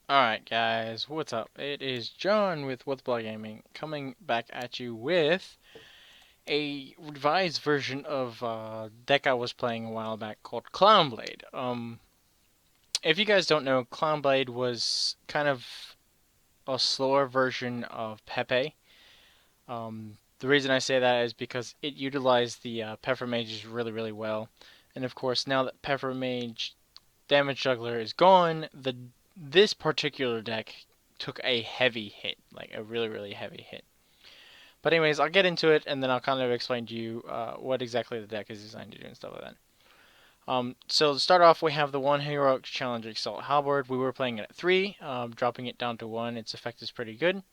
Alright guys, what's up? It is John with What's Blood Gaming coming back at you with a revised version of a deck I was playing a while back called Clownblade. If you guys don't know, Clownblade was kind of a slower version of Pepe. The reason I say that is because it utilized the Pepper Mages really well. And of course, now that Pepper Mage Damage Juggler is gone, this particular deck took a heavy hit, like a really heavy hit. But anyways, I'll get into it and then I'll kind of explain to you what exactly the deck is designed to do and stuff like that. So to start off, we have the one heroic challenger Assault Halberd. We were playing it at 3, dropping it down to 1. Its effect is pretty good.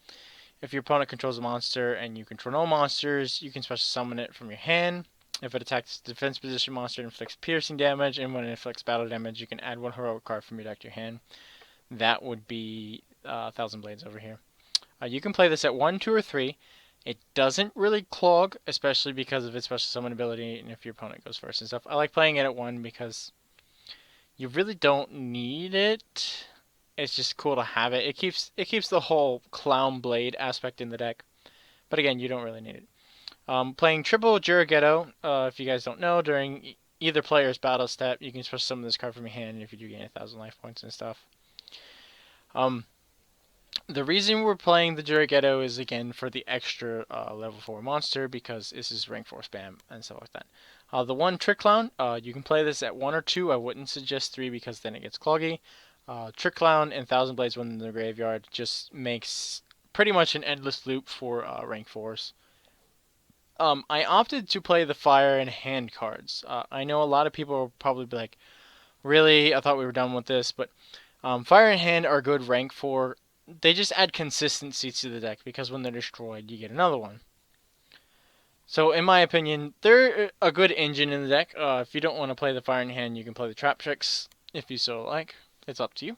If your opponent controls a monster and you control no monsters, you can special summon it from your hand. If it attacks the defense position monster, it inflicts piercing damage, and when it inflicts battle damage, you can add one heroic card from your deck to your hand. That would be Thousand Blades over here. You can play this at 1, 2, or 3. It doesn't really clog, especially because of its special summon ability and if your opponent goes first and stuff. I like playing it at 1 because you really don't need it. It's just cool to have it. It keeps the whole Clown Blade aspect in the deck. But again, you don't really need it. Playing triple Juraghetto, if you guys don't know, during either player's battle step, you can special summon this card from your hand if you do gain 1,000 life points and stuff. Um, the reason we're playing the Juraghetto is again for the extra level 4 monster because this is rank 4 spam and stuff like that. The one Trick Clown, you can play this at 1 or 2. I wouldn't suggest 3 because then it gets cloggy. Trick Clown and Thousand Blades when in the graveyard just makes pretty much an endless loop for rank 4s. I opted to play the Fire and Hand cards. I know a lot of people will probably be like, really? I thought we were done with this, but Fire and Hand are good rank 4. They just add consistency to the deck because when they're destroyed, you get another one. So, in my opinion, they're a good engine in the deck. If you don't want to play the Fire in Hand, you can play the Trap Tricks if you so like. It's up to you.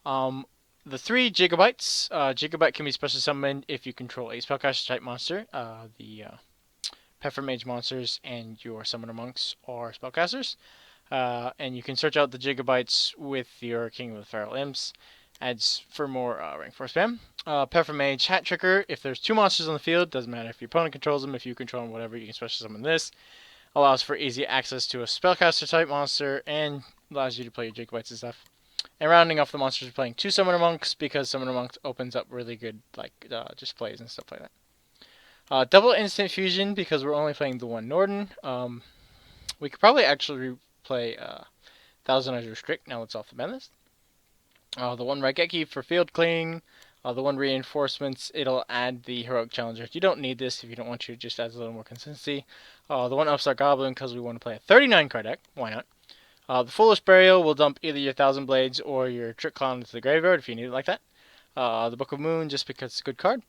Um, the 3 Gigabytes. Gigabyte can be special summoned if you control a Spellcaster type monster. The Pepper Mage monsters and your Summoner Monks are spellcasters. And you can search out the Gigabytes with your King of the Feral Imps. Adds for more rank 4 spam. Mage Hat Tricker. If there's 2 monsters on the field, doesn't matter if your opponent controls them, if you control them, whatever, you can special summon this. Allows for easy access to a Spellcaster type monster and allows you to play your Gigabytes and stuff. And rounding off the monsters, we're playing 2 Summoner Monks because Summoner Monks opens up really good just plays and stuff like that. Double Instant Fusion because we're only playing the one Norden. We could probably actually play Thousand Eyes Restrict now it's off the ban list. The one Raigeki for field cleaning. The one Reinforcements, it'll add the Heroic Challenger. You don't need this if you don't want to, it just adds a little more consistency. The one Upstart Goblin because we want to play a 39 card deck. Why not? The Foolish Burial will dump either your Thousand Blades or your Trick Clown into the graveyard if you need it like that. The Book of Moon just because it's a good card.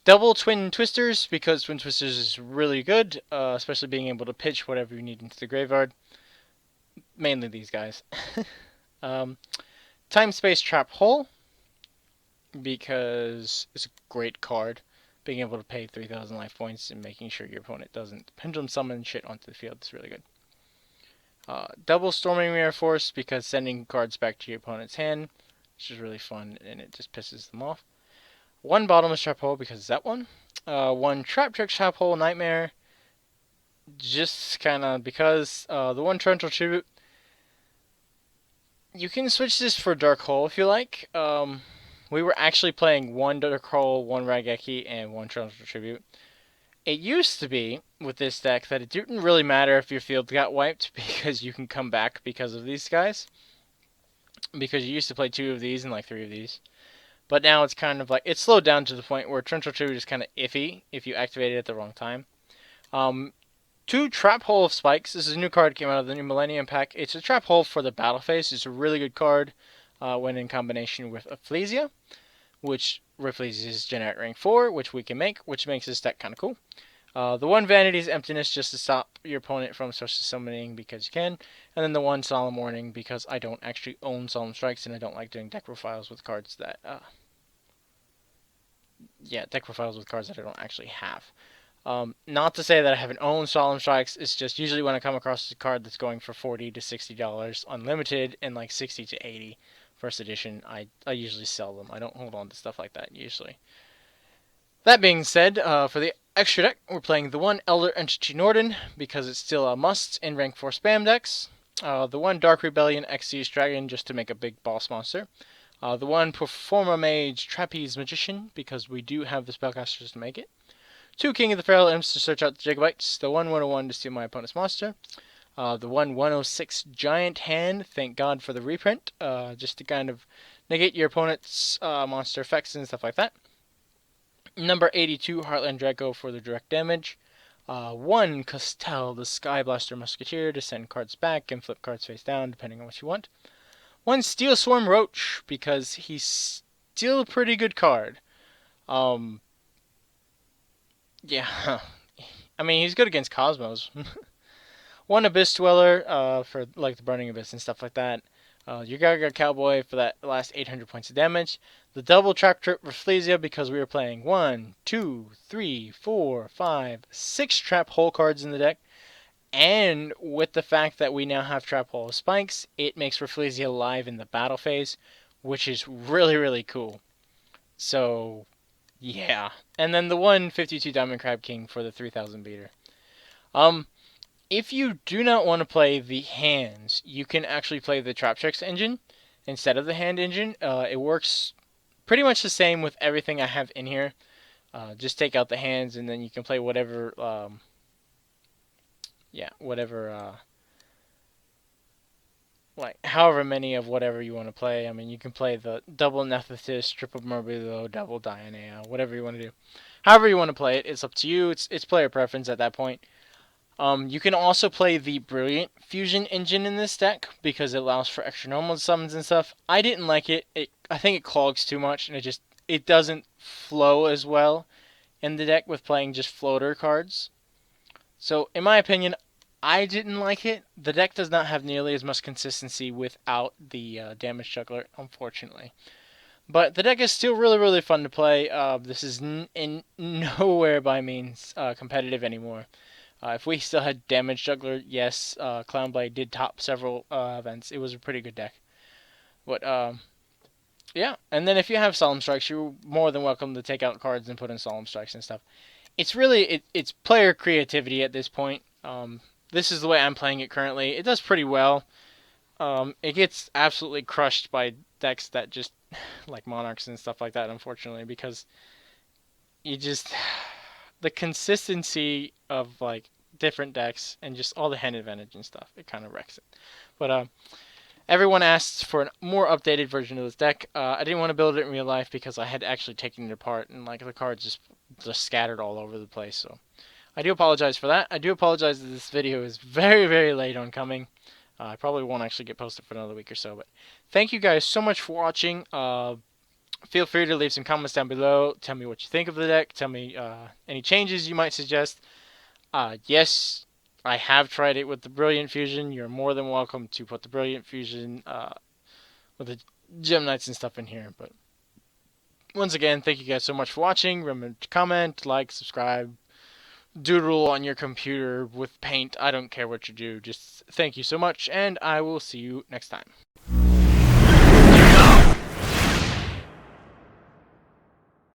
Double Twin Twisters because Twin Twisters is really good, especially being able to pitch whatever you need into the graveyard. Mainly these guys. um, Time Space Trap Hole because it's a great card. Being able to pay 3,000 life points and making sure your opponent doesn't pendulum summon shit onto the field is really good. Double Storming Mirror Force because sending cards back to your opponent's hand, which is really fun and it just pisses them off. One Bottomless Trap Hole because it's that one. One Trap Trick Trap Hole Nightmare just kind of because the one Torrential Tribute. You can switch this for Dark Hole if you like. We were actually playing one Dark Hole, one Raigeki, and one Torrential Tribute. It used to be with this deck that it didn't really matter if your field got wiped because you can come back because of these guys. Because you used to play 2 of these and like 3 of these. But now it's kind of like it's slowed down to the point where Torrential Tribute is kind of iffy if you activate it at the wrong time. 2 Trap Hole of Spikes. This is a new card that came out of the new Millennium Pack. It's a Trap Hole for the battle phase. It's a really good card when in combination with Ephlesia, which Ephlesia is generic rank 4, which we can make, which makes this deck kind of cool. The one Vanity's Emptiness just to stop your opponent from special summoning because you can. And then the one Solemn Warning because I don't actually own Solemn Strikes and I don't like doing deck profiles with cards that... deck profiles with cards that I don't actually have. Not to say that I haven't owned Solemn Strikes, it's just usually when I come across a card that's going for $40 to $60 unlimited and like 60 to 80 first edition, I usually sell them. I don't hold on to stuff like that usually. That being said, for the extra deck, we're playing the one Elder Entity Norden because it's still a must in rank 4 spam decks. The one Dark Rebellion Xyz Dragon just to make a big boss monster. The one Performa Mage Trapeze Magician because we do have the spellcasters to make it. Two King of the Feral Imps to search out the Gigabytes. The one 101 to steal my opponent's monster. The one 106 Giant Hand, thank God for the reprint, just to kind of negate your opponent's monster effects and stuff like that. Number 82 Heartland Draco for the direct damage. One Costel, the Skyblaster Musketeer, to send cards back and flip cards face down depending on what you want. One Steel Swarm Roach because he's still a pretty good card. Yeah, I mean he's good against Cosmos. One Abyss Dweller for like the Burning Abyss and stuff like that. Your Gaga Cowboy for that last 800 points of damage. The double trap trip Rafflesia because we were playing 1, 2, 3, 4, 5, 6 trap hole cards in the deck. And with the fact that we now have trap hole spikes, it makes Rafflesia live in the battle phase, which is really, really cool. So, yeah. And then the 152 Diamond Crab King for the 3000 beater. If you do not want to play the hands, you can actually play the Trap Tricks engine instead of the hand engine. It works pretty much the same with everything I have in here. Just take out the hands and then you can play whatever, like however many of whatever you want to play. I mean, you can play the double Nephthys, triple Morbillo, double Dionea, whatever you want to do. However you want to play it, it's up to you. It's player preference at that point. You can also play the Brilliant Fusion engine in this deck because it allows for extra normal summons and stuff. I didn't like it. I think it clogs too much and it doesn't flow as well in the deck with playing just floater cards. So in my opinion, I didn't like it. The deck does not have nearly as much consistency without the damage juggler, unfortunately. But the deck is still really, really fun to play. This is in nowhere by means competitive anymore. If we still had Damage Juggler, yes, Clownblade did top several events. It was a pretty good deck. But, yeah. And then if you have Solemn Strikes, you're more than welcome to take out cards and put in Solemn Strikes and stuff. It's really, it's player creativity at this point. This is the way I'm playing it currently. It does pretty well. It gets absolutely crushed by decks that just, like Monarchs and stuff like that, unfortunately, because you just... the consistency of like different decks and just all the hand advantage and stuff, it kind of wrecks it. But everyone asks for a more updated version of this deck. I didn't want to build it in real life because I had actually taken it apart and like the cards just scattered all over the place. So I do apologize for that. I do apologize that this video is very, very late on coming. I probably won't actually get posted for another week or so. But thank you guys so much for watching. Feel free to leave some comments down below. Tell me what you think of the deck. Tell me any changes you might suggest. Yes, I have tried it with the Brilliant Fusion. You're more than welcome to put the Brilliant Fusion with the Gem Knights and stuff in here. But once again, thank you guys so much for watching. Remember to comment, like, subscribe, doodle on your computer with paint. I don't care what you do. Just thank you so much, and I will see you next time.